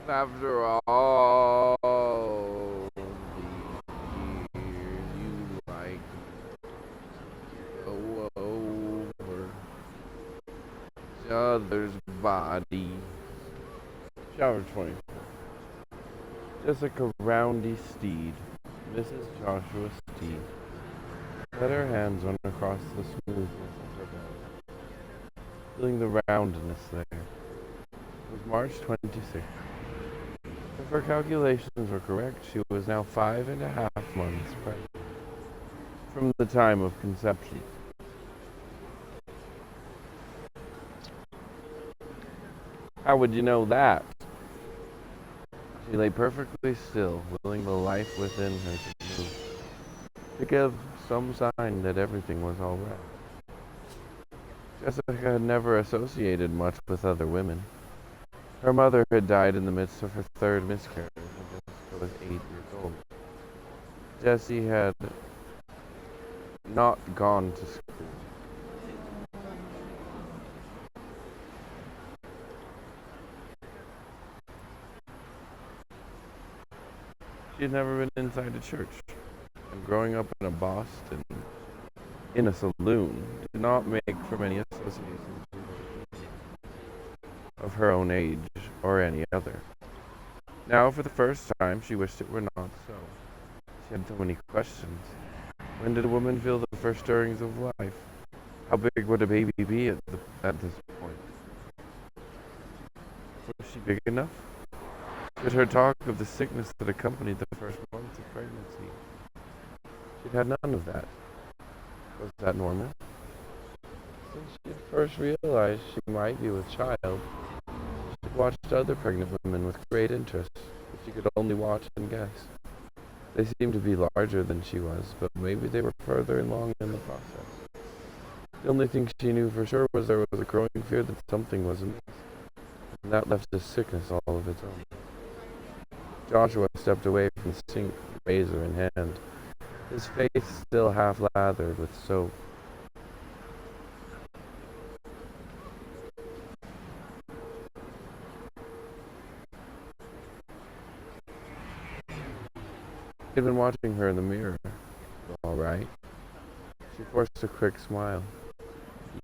After all these years, you like go over each other's body. Chapter 20. Jessica Roundy Steed, Mrs. Joshua Steed, let her hands run across the smoothness of her belly, feeling the roundness there. It was March 26th. If her calculations were correct, she was now 5.5 months pregnant from the time of conception. How would you know that? She lay perfectly still, willing the life within her to move, to give some sign that everything was all right. Jessica had never associated much with other women. Her mother had died in the midst of her third miscarriage when Jessica was 8 years old. Jessie had not gone to school. She had never been inside a church, and growing up in Boston, in a saloon, did not make for many associations of her own age or any other. Now, for the first time, she wished it were not so. She had so many questions. When did a woman feel the first stirrings of life? How big would a baby be at this point? Was she big enough? Should her talk of the sickness that accompanied the first months of pregnancy? She'd had none of that. Was that normal? Since she had first realized she might be with child, she watched other pregnant women with great interest, but she could only watch and guess. They seemed to be larger than she was, but maybe they were further along in the process. The only thing she knew for sure was there was a growing fear that something was amiss, and that left a sickness all of its own. Joshua stepped away from the sink, razor in hand, his face still half lathered with soap. He had been watching her in the mirror. All right. She forced a quick smile.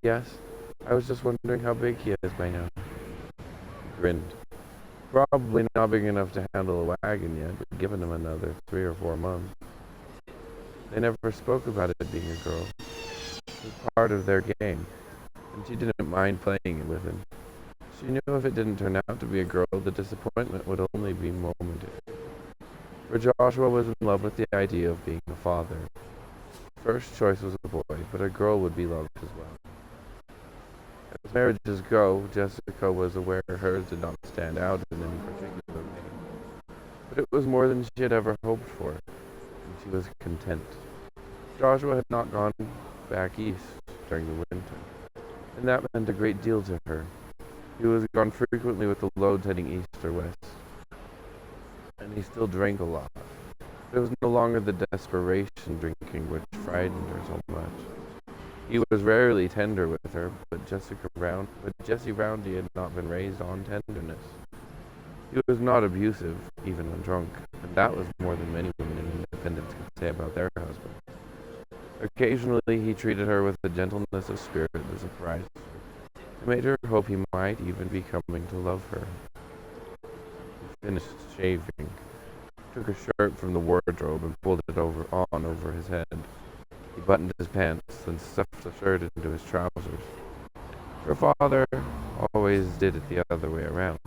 Yes, I was just wondering how big he is by now. He grinned. Probably not big enough to handle a wagon yet, but given him another 3 or 4 months. They never spoke about it being a girl. It was part of their game, and she didn't mind playing it with him. She knew if it didn't turn out to be a girl, the disappointment would only be momentary. For Joshua was in love with the idea of being a father. First choice was a boy, but a girl would be loved as well. As marriages go, Jessica was aware hers did not stand out in any particular way. But it was more than she had ever hoped for, and she was content. Joshua had not gone back east during the winter, and that meant a great deal to her. He was gone frequently with the loads heading east or west, and he still drank a lot. But it was no longer the desperation drinking which frightened her so much. He was rarely tender with her, but Jessie Roundy had not been raised on tenderness. He was not abusive, even when drunk, and that was more than many women in Independence could say about their husbands. Occasionally he treated her with a gentleness of spirit that surprised her. It made her hope he might even be coming to love her. He finished shaving, took a shirt from the wardrobe and pulled it over his head. He buttoned his pants, then stuffed the shirt into his trousers. Her father always did it the other way around.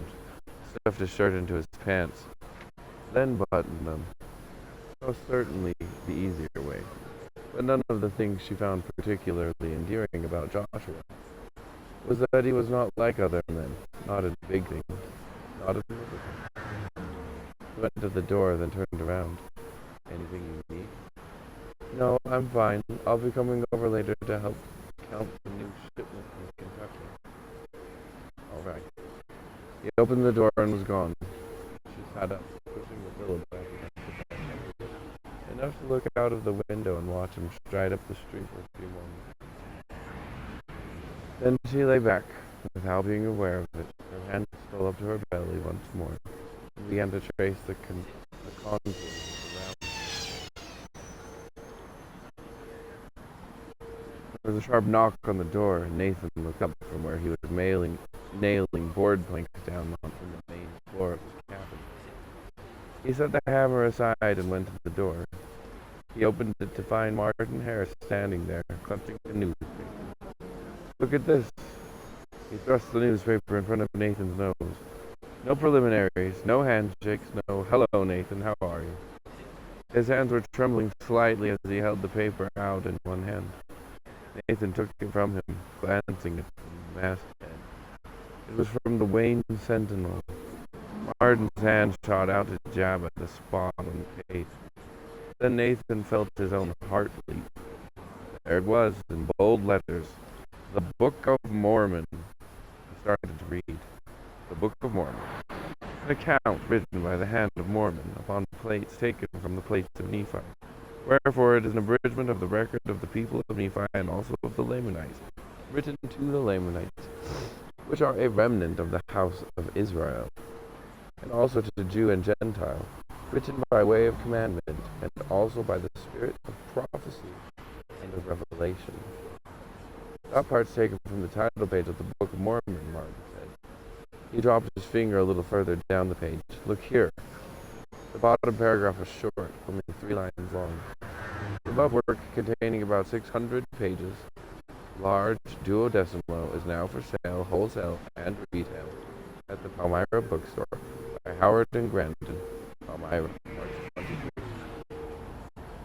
Stuffed his shirt into his pants, then buttoned them. Most certainly the easier way. But none of the things she found particularly endearing about Joshua was that he was not like other men, not in big things, not in little things. He went to the door, then turned around. Anything you need? No, I'm fine. I'll be coming over later to help count the new shipment from Kentucky. All right. He opened the door and was gone. She sat up, pushing the pillow back against the bed, enough to look out of the window and watch him stride up the street for a few moments. Then she lay back, without being aware of it, her hand stole up to her belly once more. and began to trace the contours around. There was a sharp knock on the door, and Nathan looked up from where he was nailing board planks down on the main floor of his cabin. He set the hammer aside and went to the door. He opened it to find Martin Harris standing there, clutching a newspaper. "Look at this." He thrust the newspaper in front of Nathan's nose. No preliminaries, no handshakes, no "Hello, Nathan, how are you?" His hands were trembling slightly as he held the paper out in one hand. Nathan took it from him, glancing at the masthead. It was from the Wayne Sentinel. Martin's hand shot out to jab at the spot on the page. Then Nathan felt his own heart leap. There it was, in bold letters. The Book of Mormon. He started to read. The Book of Mormon. An account written by the hand of Mormon upon plates taken from the plates of Nephi. Wherefore it is an abridgment of the record of the people of Nephi and also of the Lamanites, written to the Lamanites, which are a remnant of the house of Israel, and also to the Jew and Gentile, written by way of commandment, and also by the spirit of prophecy and of revelation. That part's taken from the title page of the Book of Mormon, Martin said. He dropped his finger a little further down the page. Look here. The bottom paragraph was short, only 3 lines long. The above work, containing about 600 pages, large duodecimo, is now for sale, wholesale and retail, at the Palmyra Bookstore by Howard and Grandin, Palmyra, March 23,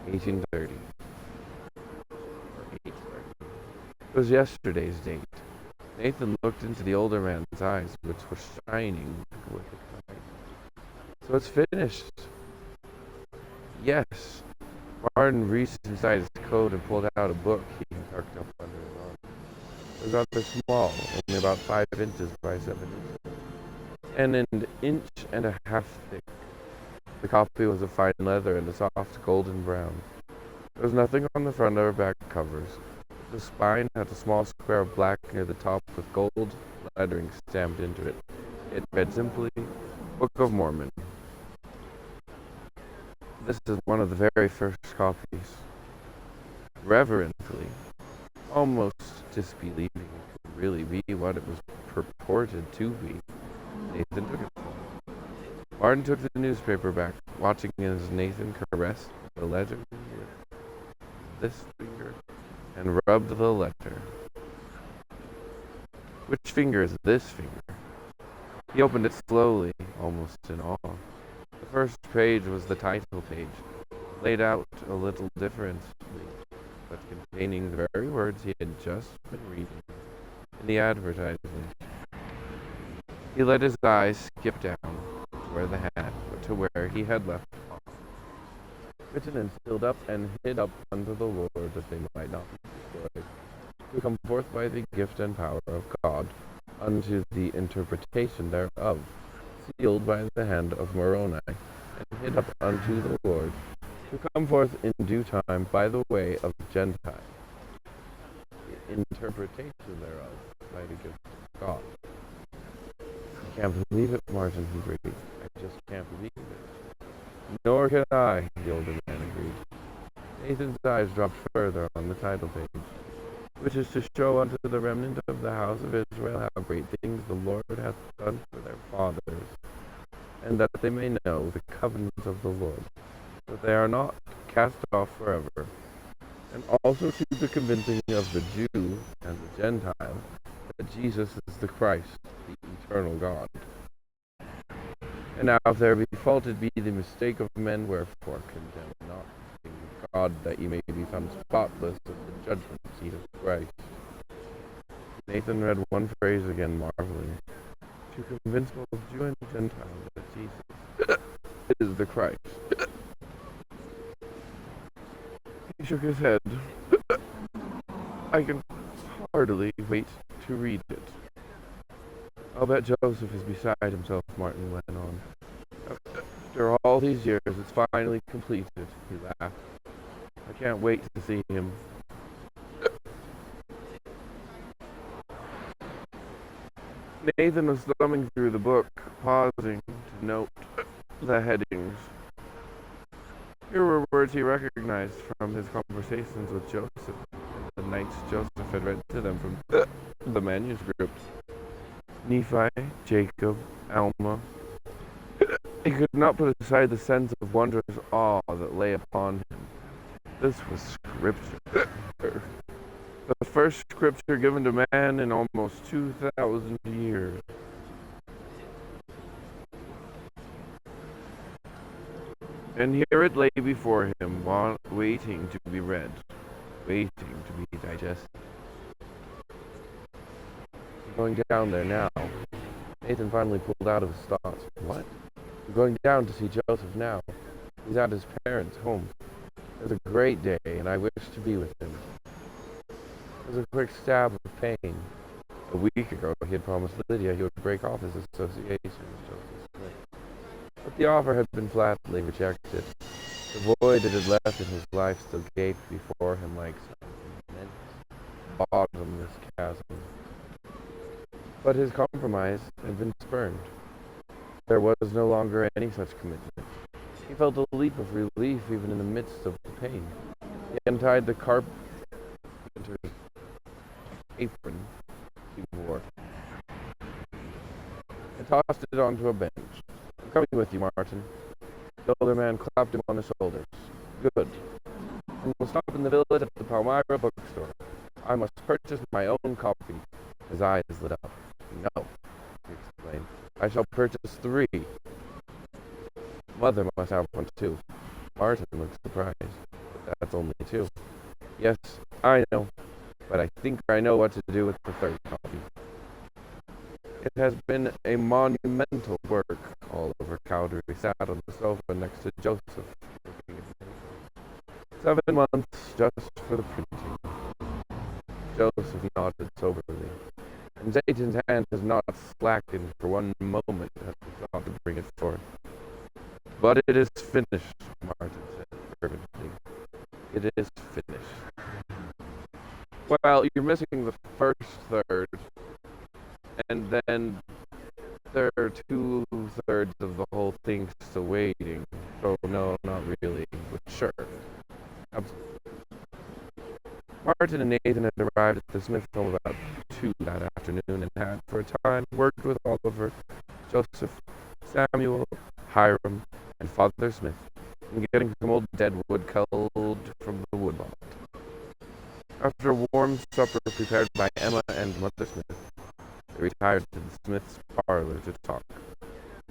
1830. It was yesterday's date. Nathan looked into the older man's eyes, which were shining with excitement. So it's finished. Yes. Martin reached inside his coat and pulled out a book he had tucked up under his arm. It was rather small, only about 5 inches by 7 inches, and an inch and a half thick. The copy was of fine leather and a soft golden brown. There was nothing on the front or back covers. The spine had a small square of black near the top with gold lettering stamped into it. It read simply, Book of Mormon. This is one of the very first copies. Reverently, almost disbelieving it could really be what it was purported to be, Nathan took it. Martin took the newspaper back, watching as Nathan caressed the letter with this finger and rubbed the letter. Which finger is this finger? He opened it slowly, almost in awe. The first page was the title page, laid out a little differently, but containing the very words he had just been reading in the advertisement. He let his eyes skip down to where he had left off. Written and sealed up and hid up unto the Lord, that they might not be destroyed, to come forth by the gift and power of God, unto the interpretation thereof, sealed by the hand of Moroni, and hid up unto the Lord, to come forth in due time by the way of Gentiles, the interpretation thereof by the gift of God. I can't believe it, Martin, he breathed. I just can't believe it. Nor can I, the older man agreed. Nathan's eyes dropped further on the title page, which is to show unto the remnant of the house of Israel how great things the Lord hath done for their fathers, and that they may know the covenant of the Lord, that they are not cast off forever, and also to the convincing of the Jew and the Gentile that Jesus is the Christ, the eternal God. And now if there be faulted be the mistake of men, wherefore condemn not the things of God, that ye may be found spotless at the judgment seat of Christ. Nathan read one phrase again, marveling, to convince both Jew and Gentile that Jesus is the Christ. He shook his head. I can hardly wait to read it. I'll bet Joseph is beside himself, Martin went on. After all these years, it's finally completed, he laughed. I can't wait to see him. Nathan was thumbing through the book, pausing to note the headings. Here were words he recognized from his conversations with Joseph, the nights Joseph had read to them from the manuscripts. Nephi, Jacob, Alma. He could not put aside the sense of wondrous awe that lay upon him. This was scripture. The first scripture given to man in almost 2,000 years. And here it lay before him, waiting to be read, waiting to be digested. Going down there now. Nathan finally pulled out of his thoughts. What? I'm going down to see Joseph now. He's at his parents' home. It was a great day, and I wish to be with him. It was a quick stab of pain. A week ago, he had promised Lydia he would break off his association with Joseph Smith. But the offer had been flatly rejected. The void it had left in his life still gaped before him like some immense, bottomless chasm. But his compromise had been spurned. There was no longer any such commitment. He felt a leap of relief even in the midst of the pain. He untied the carpenter's apron he wore and tossed it onto a bench. I'm coming with you, Martin. The older man clapped him on the shoulders. Good. And we'll stop in the village at the Palmyra bookstore. I must purchase my own copy. His eyes lit up. No, he explained. I shall purchase 3. Mother must have one too. Martin looked surprised. But that's only 2. Yes, I know. But I think I know what to do with the 3rd copy. It has been a monumental work. Oliver Cowdery sat on the sofa next to Joseph, looking at him. 7 months just for the printing. Joseph nodded soberly, and Satan's hand has not slackened for one moment as he sought to bring it forth. But it is finished, Martin said fervently. It is finished. Well, you're missing the first third, and then there are 2/3 of the whole thing still waiting. So no, not really, but sure. Absolutely. Martin and Nathan had arrived at the Smith home about 2 that afternoon and had, for a time, worked with Oliver, Joseph, Samuel, Hiram, and Father Smith in getting some old dead wood culled from the woodlot. After a warm supper prepared by Emma and Mother Smith, they retired to the Smith's parlor to talk.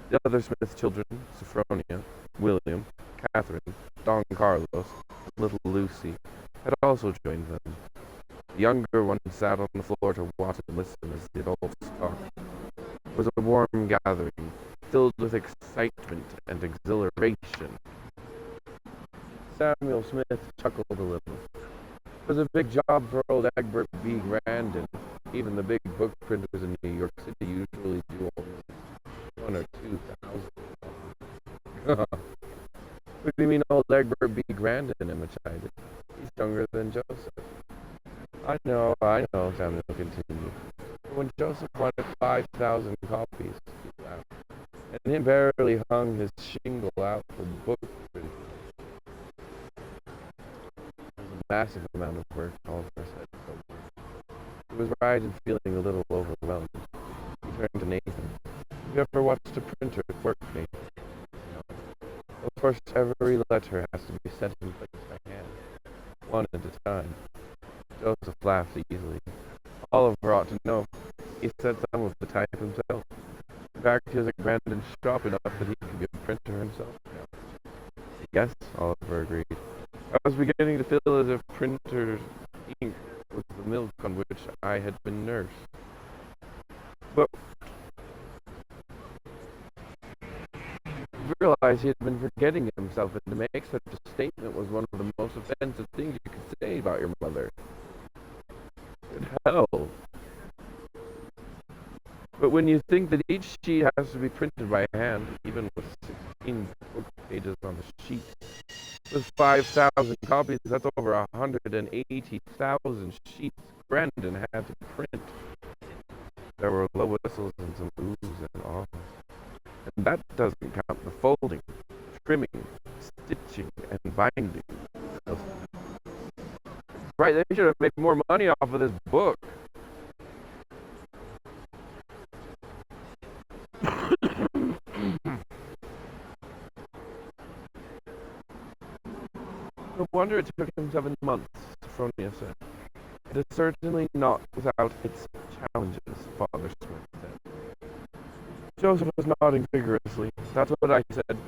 The other Smith children, Sophronia, William, Catherine, Don Carlos, and little Lucy, had also joined them. The younger one sat on the floor to watch and listen as the adults talked. It was a warm gathering, filled with excitement and exhilaration. Samuel Smith chuckled a little. It was a big job for old Egbert B. Grandin. Even the big book printers in New York City usually do only 1 or 2,000. What do you mean old Egbert B. Grandin? Emma chided. He's younger than Joseph. I know, Samuel continued. But when Joseph wanted 5,000 copies, he laughed, and he barely hung his shingle out for book printing. It was a massive amount of work, Oliver said soberly. He was right in feeling a little overwhelmed. He turned to Nathan. Have you ever watched a printer work, Nathan? No. Of course, every letter has to be set in place by hand, one at a time. Joseph laughed easily. Oliver ought to know. He set some of the type himself. In fact, he was at Grandin's shop enough that he could be a printer himself now. Yes, Oliver agreed. I was beginning to feel as if printer's ink was the milk on which I had been nursed. But I realized he had been forgetting himself, and to make such a statement was one of the most offensive things you could say about your mother. Good hell. But when you think that each sheet has to be printed by hand, even with 16 book pages on the sheet, with 5,000 copies, that's over 180,000 sheets Grandin had to print. There were low whistles and some oohs and ahs. And that doesn't count the folding, trimming, stitching, and binding. Right, they should have made more money off of this book. No wonder it took him 7 months, Sophronia said. It is certainly not without its challenges, Father Smith said. Joseph was nodding vigorously. That's what I said.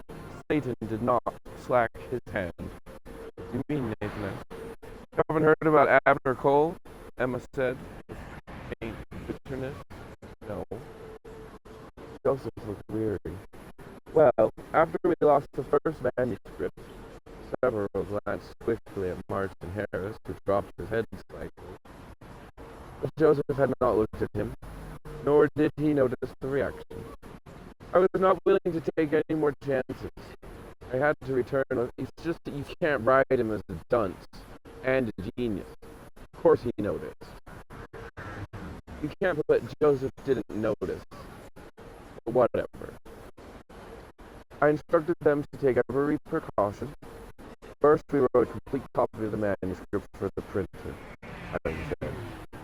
Satan did not slack his hand. What do you mean, Nathan asked. You haven't heard about Abner Cole? Emma said, with faint bitterness. No. Joseph looked weary. Well, after we lost the first manuscript, several glanced swiftly at Martin Harris, who dropped his head slightly. But Joseph had not looked at him, nor did he notice the reaction. I was not willing to take any more chances. I had to return. It's just that you can't write him as a dunce and a genius. Of course he noticed. You can't put Joseph didn't notice. But whatever. I instructed them to take every precaution. First, we wrote a complete copy of the manuscript for the printer, I said.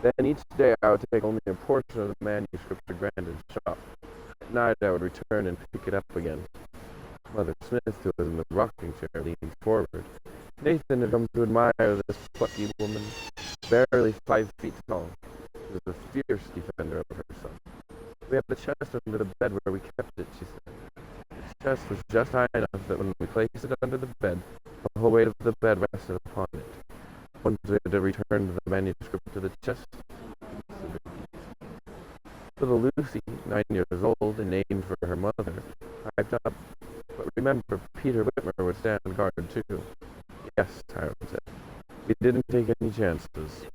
Then each day I would take only a portion of the manuscript to Grandin's shop. At night I would return and pick it up again. Mother Smith, who was in the rocking chair, leaned forward. Nathan had come to admire this plucky woman, barely 5 feet tall. She was a fierce defender of her son. We had the chest under the bed where we kept it, she said. The chest was just high enough that when we placed it under the bed, the whole weight of the bed rested upon it. Once we had to return the manuscript to the chest. Little Lucy, 9 years old and named for her mother, piped up. But remember, Peter Whitmer would stand guard too. Yes, Hiram said. We didn't take any chances.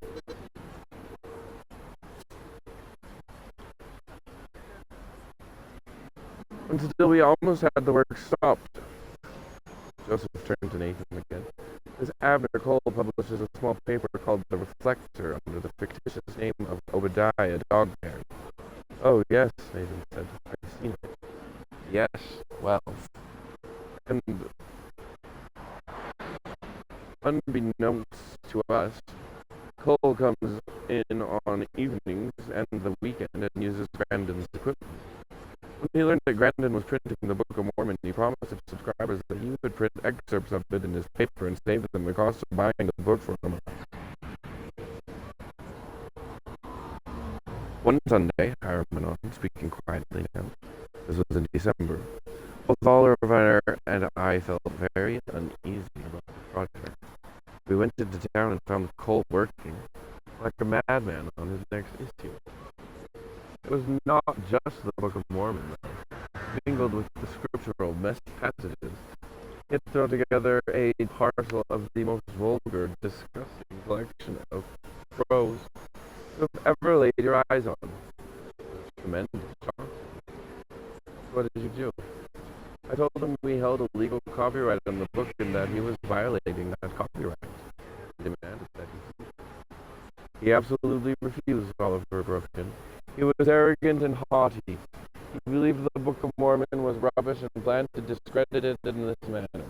Until we almost had the work stopped. Joseph turned to Nathan again. This Abner Cole publishes a small paper called The Reflector under the fictitious name of Obadiah Dogbear. Oh, yes, Nathan said. I've seen it. Yes, well. And unbeknownst to us, Cole comes in on evenings and the weekend and uses Grandin's equipment. When he learned that Grandin was printing the Book of Mormon, he promised his subscribers that he would print excerpts of it in his paper and save them the cost of buying the book for him. One Sunday, Hiram went on, speaking quietly now. This was in December. Both Oliver and I felt very uneasy about the project. We went into town and found Cole working like a madman on his next issue. It was not just the Book of Mormon, though. Mingled with the scriptural passages, he had thrown together a parcel of the most vulgar, disgusting collection of prose you have ever laid your eyes on. Tremendous, huh? What did you do? I told him we held a legal copyright on the book and that he was violating that copyright. He demanded that he absolutely refused, Oliver broke in. He was arrogant and haughty. He believed the Book of Mormon was rubbish and planned to discredit it in this manner.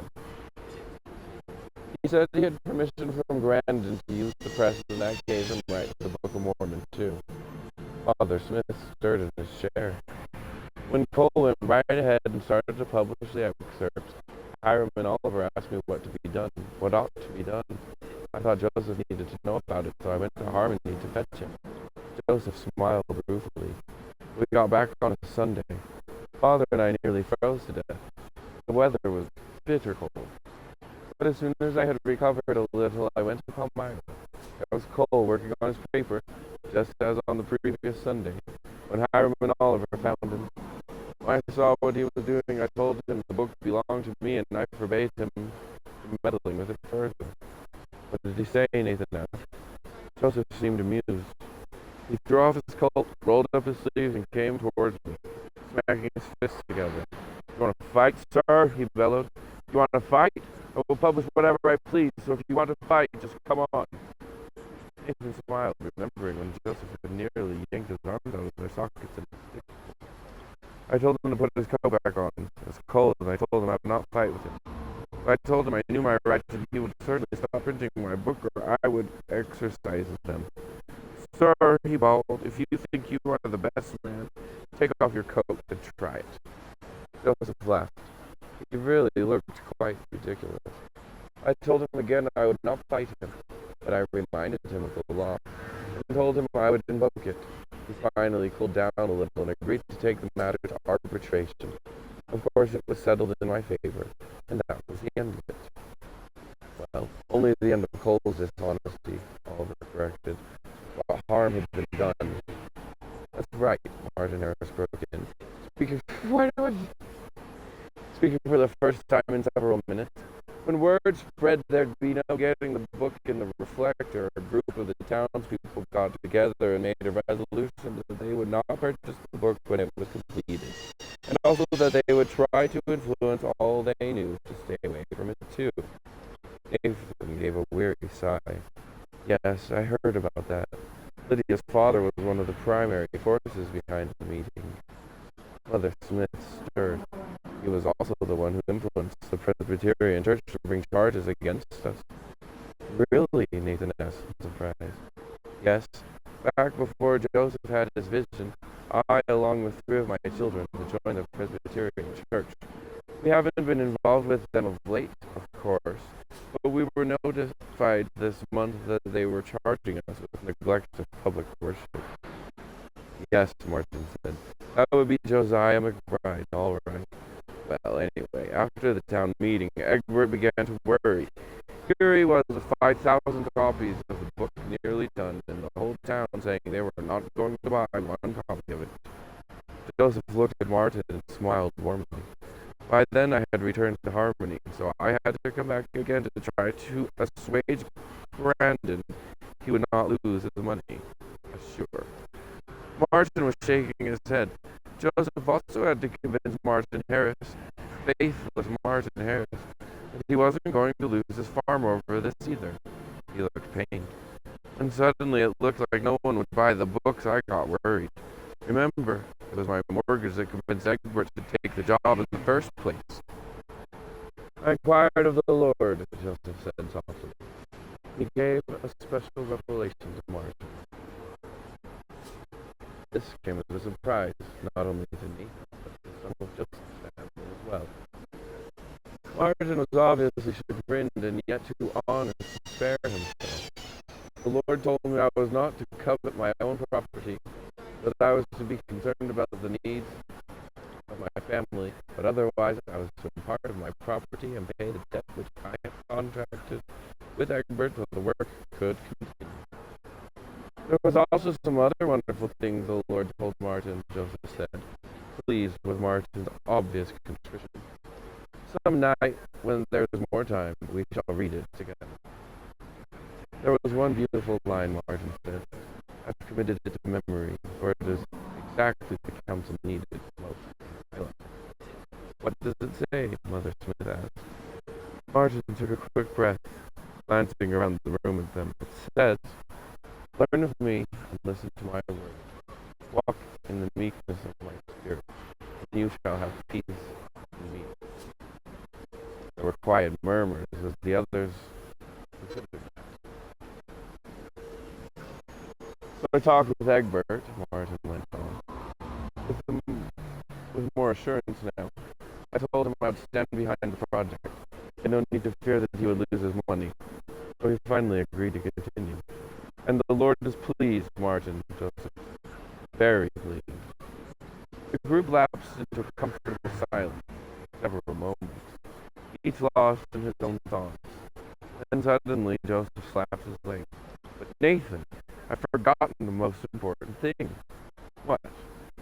He said he had permission from Grandin to use the press, and that gave him right to the Book of Mormon, too. Father Smith stirred in his chair. When Cole went right ahead and started to publish the excerpts, Hiram and Oliver asked me what to be done, what ought to be done. I thought Joseph needed to know about it, so I went to Harmony to fetch him. Joseph smiled ruefully. We got back on a Sunday. Father and I nearly froze to death. The weather was bitter cold. But as soon as I had recovered a little, I went to Palmyra. There was Cole working on his paper, just as on the previous Sunday, when Hiram and Oliver found him. When I saw what he was doing, I told him the book belonged to me, and I forbade him from meddling with it further. What did he say, Nathan asked. Joseph seemed amused. He threw off his coat, rolled up his sleeves, and came towards me, smacking his fists together. You want to fight, sir? He bellowed. You want to fight? I will publish whatever I please, so if you want to fight, just come on. Nathan smiled, remembering when Joseph had nearly yanked his arms out of their sockets and stick. I told him to put his coat back on. It was cold, and I told him I would not fight with him. But I told him I knew my rights, and he would certainly stop printing my book, or I would exercise them. Sir, he bawled, if you think you are the best man, take off your coat and try it. Joseph laughed. He really looked quite ridiculous. I told him again I would not fight him, but I reminded him of the law, and told him I would invoke it. He finally cooled down a little and agreed to take the matter to arbitration. Of course, it was settled in my favor, and that was the end of it. Well, only the end of Cole's dishonesty, Oliver corrected. What harm had been done? That's right, Martin Harris broke in. Speaking for the first time in several minutes. When word spread there'd be no getting the book in the Reflector, a group of the townspeople got together and made a resolution that they would not purchase the book when it was completed, and also that they would try to influence all they knew to stay away from it too. Nathan gave a weary sigh. Yes, I heard about that. Lydia's father was one of the primary forces behind the meeting. Mother Smith stirred. He was also the one who influenced the Presbyterian Church to bring charges against us. Really? Nathan asked in surprise. Yes. Back before Joseph had his vision, I, along with 3 of my children, joined the Presbyterian Church. We haven't been involved with them of late, of course, but we were notified this month that they were charging us with neglect of public worship. Yes, Martin said. That would be Josiah McBride, all right. Well, anyway, after the town meeting, Egbert began to worry. Here he was with 5,000 copies of the book nearly done, and the whole town saying they were not going to buy one copy of it. Joseph looked at Martin and smiled warmly. By then I had returned to Harmony, so I had to come back again to try to assuage Brandon. He would not lose his money, sure. Martin was shaking his head. Joseph also had to convince Martin Harris, faithless Martin Harris, that he wasn't going to lose his farm over this either. He looked pained. And suddenly it looked like no one would buy the books. I got worried. Remember, it was my mortgage that convinced Egbert to take the job in the first place. I inquired of the Lord, Joseph said softly. He gave a special revelation to Martin. This came as a surprise, not only to me, but to some of Joseph's family as well. Martin was obviously chagrined and yet too honest to spare himself. The Lord told me I was not to covet my own property, that I was to be concerned about the needs of my family, but otherwise I was to impart of my property and pay the debt which I had contracted with Egbert so the work could continue. There was also some other wonderful things the Lord told Martin, Joseph said, pleased with Martin's obvious contrition. Some night, when there is more time, we shall read it together. There was one beautiful line, Martin said. I've committed it to memory, for it is exactly the counsel needed most. What does it say? Mother Smith asked. Martin took a quick breath, glancing around the room at them. It says, learn of me and listen to my words. Walk in the meekness of my spirit, and you shall have peace in me. There were quiet murmurs as the others considered that. So I talked with Egbert, Martin went on, with more assurance now. I told him I would stand behind the project, and no need to fear that he would lose his money. So he finally agreed to continue. And the Lord is pleased, Martin, Joseph, very pleased. The group lapsed into a comfortable silence, several moments, each lost in his own thoughts. Then suddenly Joseph slapped his leg. But Nathan, I've forgotten the most important thing. What?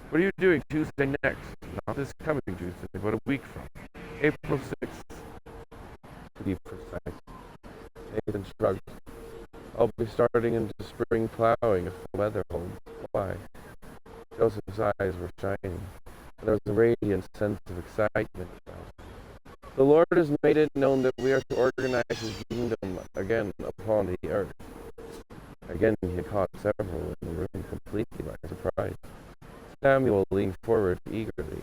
What are you doing Tuesday next? Not this coming Tuesday, but a week from. April 6th. To be precise. Nathan shrugged. I'll be starting into spring plowing if the weather holds. Why? Joseph's eyes were shining, and there was a radiant sense of excitement about him. The Lord has made it known that we are to organize his kingdom again upon the earth. Again he had caught several in the room completely by surprise. Samuel leaned forward eagerly.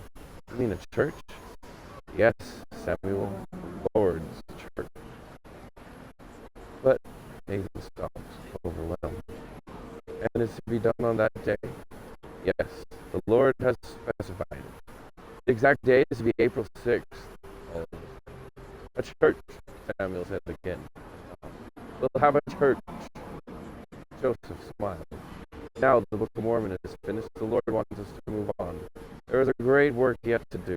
You mean a church? Yes, Samuel, the Lord's church. But Nathan stopped, overwhelmed. And it's to be done on that day? Yes, the Lord has specified it. The exact day is to be April 6th. A church, Samuel said again. We'll have a church. Joseph smiled. Now the Book of Mormon is finished. The Lord wants us to move on. There is a great work yet to do.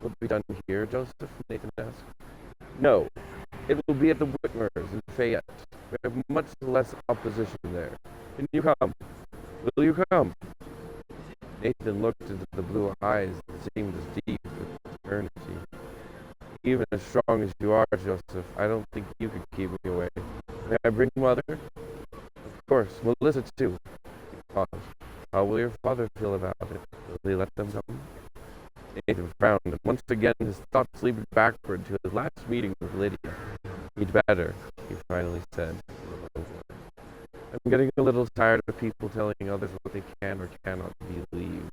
Will it be done here, Joseph? Nathan asked. No, it will be at the Whitmers in Fayette. We have much less opposition there. Can you come? Will you come? Nathan looked into the blue eyes that seemed as deep as eternity. Even as strong as you are, Joseph, I don't think you could keep me away. May I bring Mother? Of course, Melissa too. He paused. How will your father feel about it? Will he let them come? Nathan frowned, and once again his thoughts leaped backward to his last meeting with Lydia. He'd better, he finally said. I'm getting a little tired of people telling others what they can or cannot believe.